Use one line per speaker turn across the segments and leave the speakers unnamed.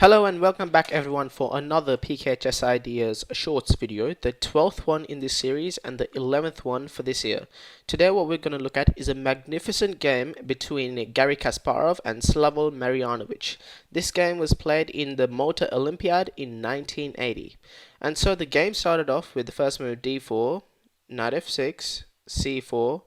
Hello and welcome back everyone for another PKIdeas Ideas Shorts video, the 12th one in this series and the 11th one for this year. Today what we're going to look at is a magnificent game between Garry Kasparov and Marjanovic. This game was played in the Motor Olympiad in 1980. And so the game started off with the first move d4, knight f6, c4,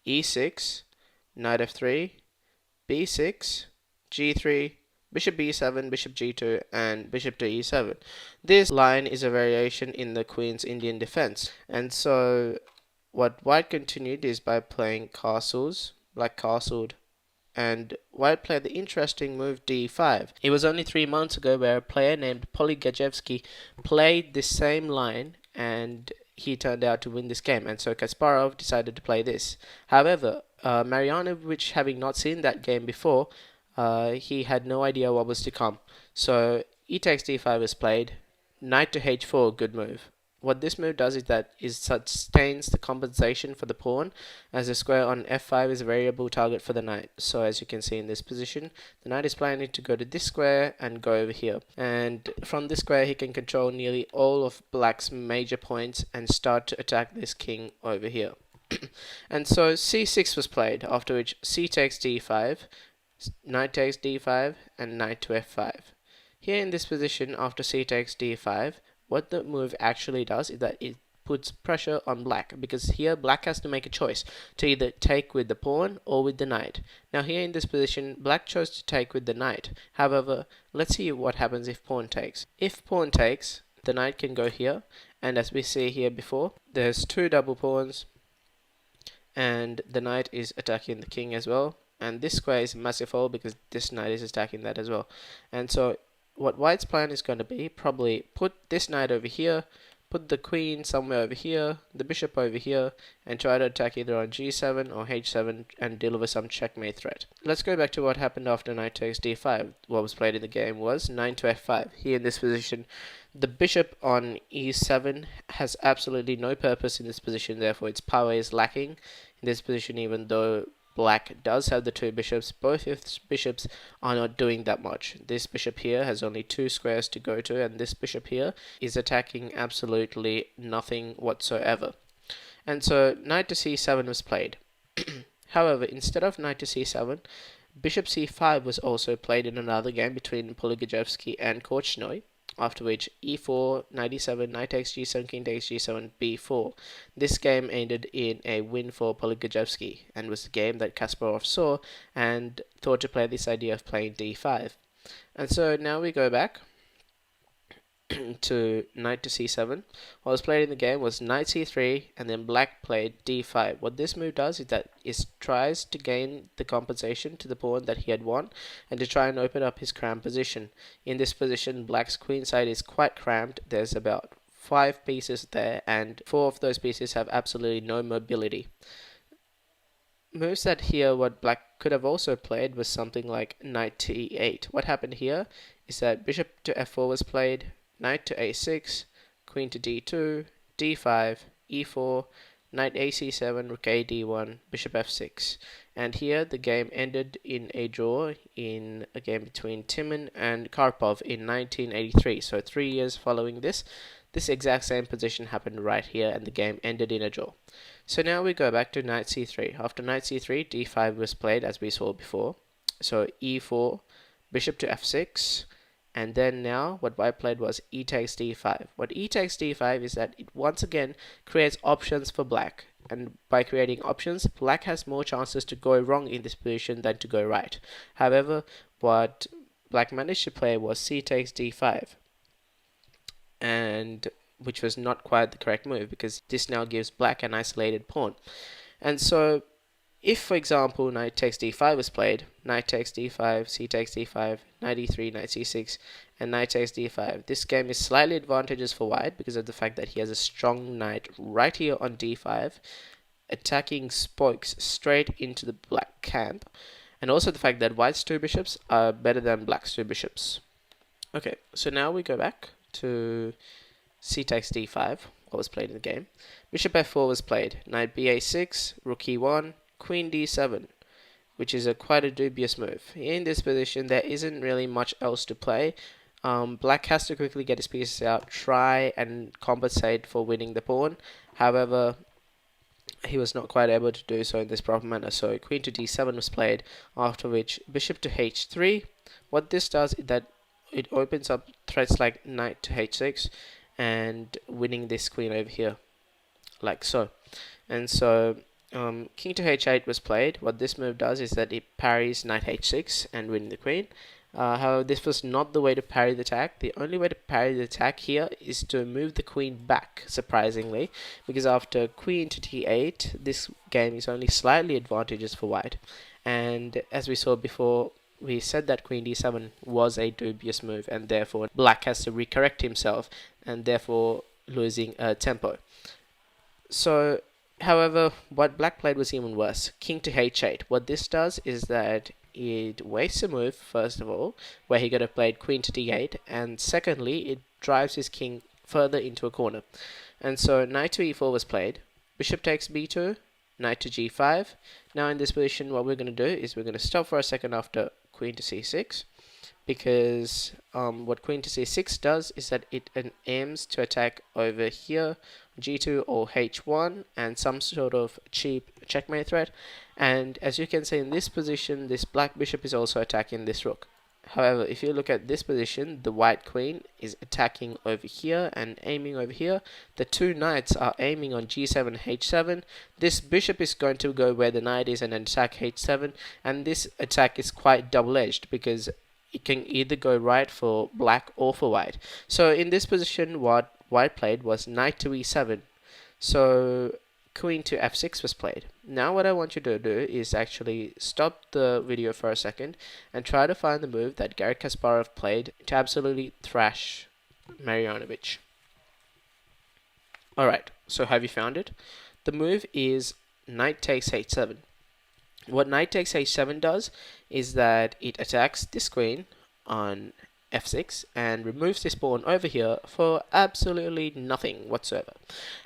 e6, knight f3, b6, g3, bishop b7, bishop g2, and bishop to e7. This line is a variation in the Queen's Indian defense. And so what white continued is by playing castles, black castled, and white played the interesting move d5. It was only 3 months ago where a player named Garry played the same line and he turned out to win this game, and so Kasparov decided to play this. However, Marjanovic, having not seen that game before, he had no idea what was to come. So e takes d5 is played, knight to h4, good move. What this move does is that it sustains the compensation for the pawn, as the square on f5 is a variable target for the knight. So as you can see in this position, the knight is planning to go to this square and go over here. And from this square he can control nearly all of black's major points and start to attack this king over here. And so c6 was played, after which c takes d5, knight takes d5, and knight to f5. Here in this position, after c takes d5, what the move actually does is that it puts pressure on black, because here black has to make a choice to either take with the pawn or with the knight. Now here in this position, black chose to take with the knight. However, let's see what happens if pawn takes. If pawn takes, the knight can go here, and as we see here before, there's two double pawns, and the knight is attacking the king as well. And this square is a massive hole because this knight is attacking that as well. And so what white's plan is going to be, probably put this knight over here, put the queen somewhere over here, the bishop over here, and try to attack either on g7 or h7 and deliver some checkmate threat. Let's go back to what happened after knight takes d5. What was played in the game was knight to f5. Here in this position, the bishop on e7 has absolutely no purpose in this position, therefore its power is lacking in this position, even though black does have the two bishops. Both bishops are not doing that much. This bishop here has only two squares to go to, and this bishop here is attacking absolutely nothing whatsoever. And so knight to c7 was played. However, instead of knight to c7, bishop c5 was also played in another game between Garry and Korchnoi. After which e4, knight e7, knight takes g7, king takes g7, b4. This game ended in a win for Garry and was the game that Kasparov saw and thought to play this idea of playing d5. And so now we go back to knight to c7. What was played in the game was knight c3, and then black played d5. What this move does is that it tries to gain the compensation to the pawn that he had won and to try and open up his cramped position. In this position, black's queen side is quite cramped. There's about 5 pieces there, and 4 of those pieces have absolutely no mobility. Moves that here, what black could have also played was something like knight to e8. What happened here is that bishop to f4 was played, knight to a6, queen to d2, d5, e4, knight ac7, rook a d1, bishop f6. And here the game ended in a draw in a game between Timon and Karpov in 1983. So 3 years following this exact same position happened right here, and the game ended in a draw. So now we go back to knight c3. After knight c3, d5 was played as we saw before. So e4, bishop to f6. And then now what white played was e takes d5. What e takes d5 is that it once again creates options for black. And by creating options, black has more chances to go wrong in this position than to go right. However, what black managed to play was c takes d5. And which was not quite the correct move, because this now gives black an isolated pawn. And so if, for example, knight takes d5 was played, knight takes d5, c takes d5, knight e3, knight c6, and knight takes d5. This game is slightly advantageous for white because of the fact that he has a strong knight right here on d5, attacking spokes straight into the black camp, and also the fact that white's two bishops are better than black's two bishops. Okay, so now we go back to c takes d5, what was played in the game. Bishop f4 was played, knight ba6, rook e1, queen d7, which is quite a dubious move. In this position, there isn't really much else to play Black has to quickly get his pieces out, try and compensate for winning the pawn. However, he was not quite able to do so in this proper manner, so queen to d7 was played, after which bishop to h3. What this does is that it opens up threats like knight to h6 and winning this queen over here, like so. And so king to h8 was played. What this move does is that it parries knight h6 and winning the queen. However, this was not the way to parry the attack. The only way to parry the attack here is to move the queen back, surprisingly, because after queen to d8, this game is only slightly advantageous for white. And as we saw before, we said that queen d7 was a dubious move, and therefore black has to recorrect himself, and therefore losing tempo. So, however, what black played was even worse. King to h8. What this does is that it wastes a move, first of all, where he could have played queen to d8, and secondly, it drives his king further into a corner. And so knight to e4 was played, bishop takes b2, knight to g5. Now in this position, what we're going to do is we're going to stop for a second after queen to c6, because what queen to c6 does is that it aims to attack over here, g2 or h1, and some sort of cheap checkmate threat. And as you can see in this position, this black bishop is also attacking this rook. However, if you look at this position, the white queen is attacking over here and aiming over here. The two knights are aiming on g7, h7. This bishop is going to go where the knight is and attack h7. And this attack is quite double-edged, because it can either go right for black or for white. So in this position, what white played was knight to e7. So queen to f6 was played. Now what I want you to do is actually stop the video for a second and try to find the move that Garry Kasparov played to absolutely thrash Marjanovic. Alright, so have you found it? The move is knight takes h7. What knight takes h7 does is that it attacks this queen on f6 and removes this pawn over here for absolutely nothing whatsoever.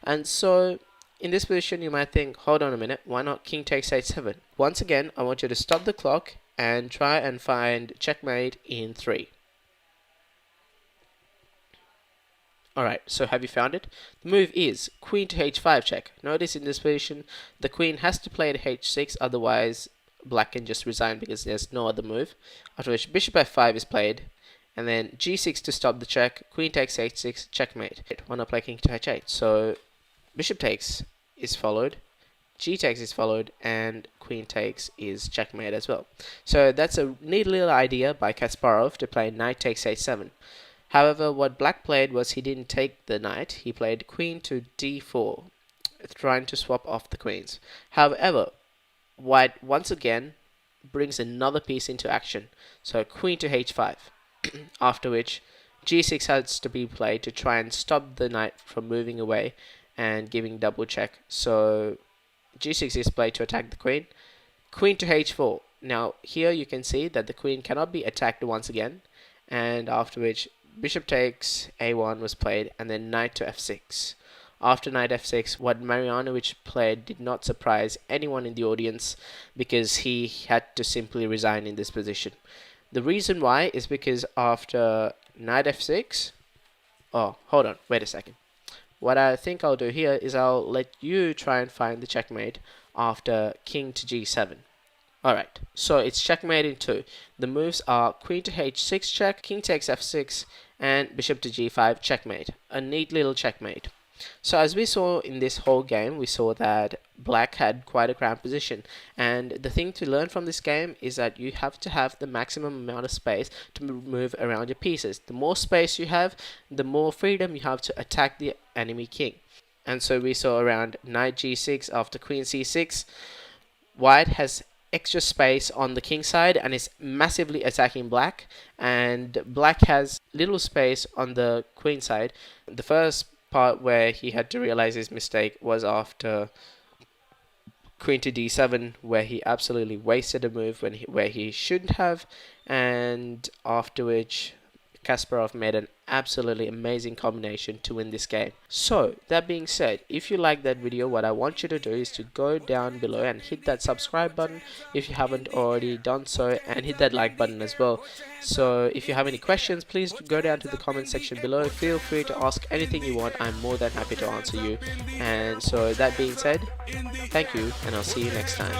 And so in this position, you might think, hold on a minute, why not king takes h7? Once again, I want you to stop the clock and try and find checkmate in 3. Alright, so have you found it? The move is queen to h5 check. Notice in this position, the queen has to play to h6, otherwise black can just resign because there's no other move. After which bishop f5 is played, and then g6 to stop the check, queen takes h6, checkmate. Why not play king to h8? So bishop takes is followed, g takes is followed, and queen takes is checkmate as well. So that's a neat little idea by Kasparov to play knight takes h7. However, what black played was he didn't take the knight, he played queen to d4, trying to swap off the queens. However, white once again brings another piece into action, so queen to h5, after which g6 has to be played to try and stop the knight from moving away and giving double check. So g6 is played to attack the queen. Queen to h4. Now here you can see that the queen cannot be attacked once again, and after which bishop takes a1 was played, and then knight to f6. After knight f6, what Marjanovic played did not surprise anyone in the audience, because he had to simply resign in this position. The reason why is because after knight f6, oh, hold on, wait a second. What I think I'll do here is I'll let you try and find the checkmate after king to g7. Alright, so it's checkmate in 2. The moves are queen to h6 check, king takes f6, and bishop to g5 checkmate. A neat little checkmate. So as we saw in this whole game, we saw that black had quite a cramped position, and the thing to learn from this game is that you have to have the maximum amount of space to move around your pieces. The more space you have, the more freedom you have to attack the enemy king. And so we saw around knight g6 after queen c6, white has extra space on the king side and is massively attacking black, and black has little space on the queen side. The first part where he had to realize his mistake was after queen to d7, where he absolutely wasted a move where he shouldn't have, and after which Kasparov made an absolutely amazing combination to win this game. So that being said, if you like that video, what I want you to do is to go down below and hit that subscribe button if you haven't already done so, and hit that like button as well. So if you have any questions, please go down to the comment section below. Feel free to ask anything you want. I'm more than happy to answer you. And so that being said, thank you, and I'll see you next time.